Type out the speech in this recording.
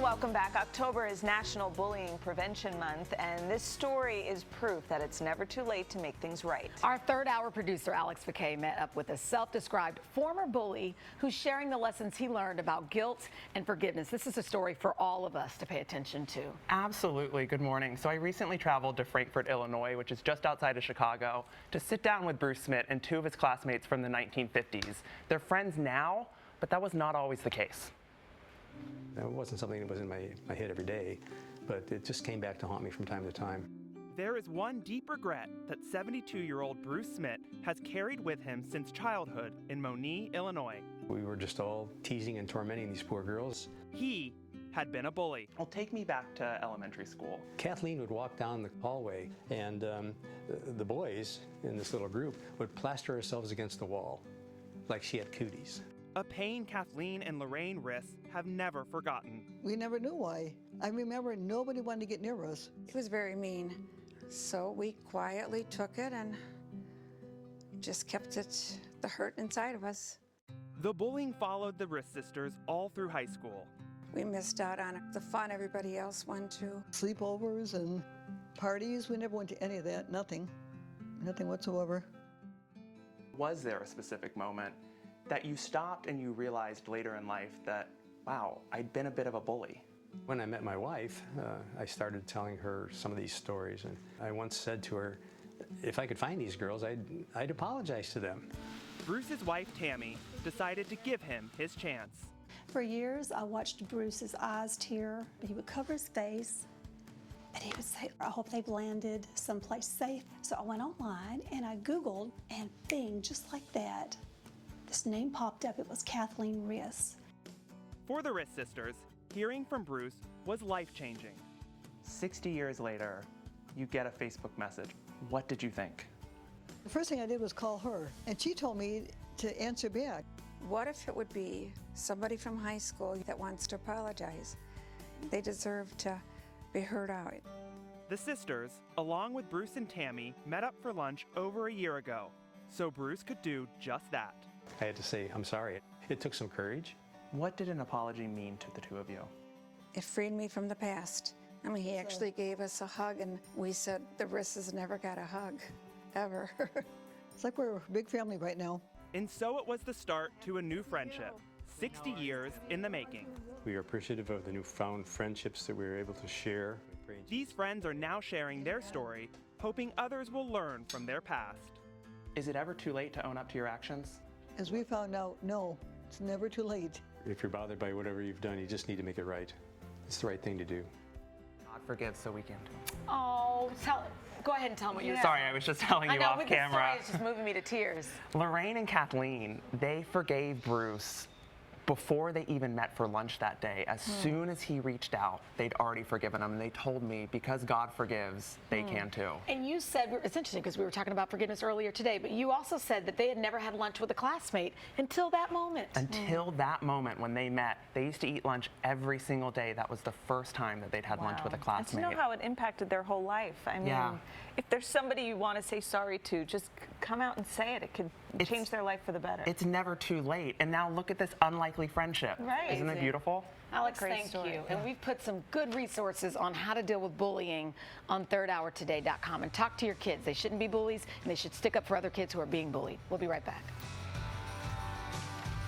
welcome back. October is National Bullying Prevention Month, and this story is proof that it's never too late to make things right. Our third-hour producer, Alex Ficquette, met up with a self-described former bully who's sharing the lessons he learned about guilt and forgiveness. This is a story for all of us to pay attention to. Absolutely. Good morning. So I recently traveled to Frankfort, Illinois, which is just outside of Chicago, to sit down with Bruce Smit and two of his classmates from the 1950s. They're friends now, but that was not always the case. It wasn't something that was in my head every day, but it just came back to haunt me from time to time. There is one deep regret that 72-year-old Bruce Smit has carried with him since childhood in Monee, Illinois. We were just all teasing and tormenting these poor girls. He had been a bully. Well, take me back to elementary school. Kathleen would walk down the hallway, and the boys in this little group would plaster ourselves against the wall like she had cooties. A pain Kathleen and Lorraine Riss have never forgotten. We never knew why. I remember nobody wanted to get near us. It was very mean. So we quietly took it and just kept the hurt inside of us. The bullying followed the Riss sisters all through high school. We missed out on the fun everybody else went to. Sleepovers and parties, we never went to any of that, nothing whatsoever. Was there a specific moment that you stopped and you realized later in life that, wow, I'd been a bit of a bully? When I met my wife, I started telling her some of these stories, and I once said to her, if I could find these girls, I'd apologize to them. Bruce's wife, Tammy, decided to give him his chance. For years, I watched Bruce's eyes tear. He would cover his face, and he would say, I hope they've landed someplace safe. So I went online, and I Googled, and bing, just like that, this name popped up. It was Kathleen Riss. For the Riss sisters, hearing from Bruce was life-changing. 60 years later, you get a Facebook message. What did you think? The first thing I did was call her, and she told me to answer back. What if it would be somebody from high school that wants to apologize? They deserve to be heard out. The sisters, along with Bruce and Tammy, met up for lunch over a year ago, so Bruce could do just that. I had to say, I'm sorry. It took some courage. What did an apology mean to the two of you? It freed me from the past. I mean, he actually gave us a hug, and we said the Risses never got a hug, ever. It's like we're a big family right now. And so it was the start to a new friendship, 60 years in the making. We are appreciative of the newfound friendships that we were able to share. These friends are now sharing their story, hoping others will learn from their past. Is it ever too late to own up to your actions? As we found out, no, it's never too late. If you're bothered by whatever you've done, you just need to make it right. It's the right thing to do. God forgives, so we can too. Oh, go ahead and tell them what you're Sorry, I was just telling you off camera. It's just moving me to tears. Lorraine and Kathleen, they forgave Bruce before they even met for lunch that day. As soon as he reached out, they'd already forgiven him, and they told me because God forgives, they can too. And you said, it's interesting because we were talking about forgiveness earlier today, but you also said that they had never had lunch with a classmate until that moment. Until that moment when they met, they used to eat lunch every single day. That was the first time that they'd had lunch with a classmate. And to know how it impacted their whole life. I mean, if there's somebody you want to say sorry to, just come out and say it. It could change their life for the better. It's never too late. And now look at this unlikely friendship. Right. Isn't it beautiful? Alex, thank you. And we've put some good resources on how to deal with bullying on thirdhourtoday.com. And talk to your kids. They shouldn't be bullies, and they should stick up for other kids who are being bullied. We'll be right back.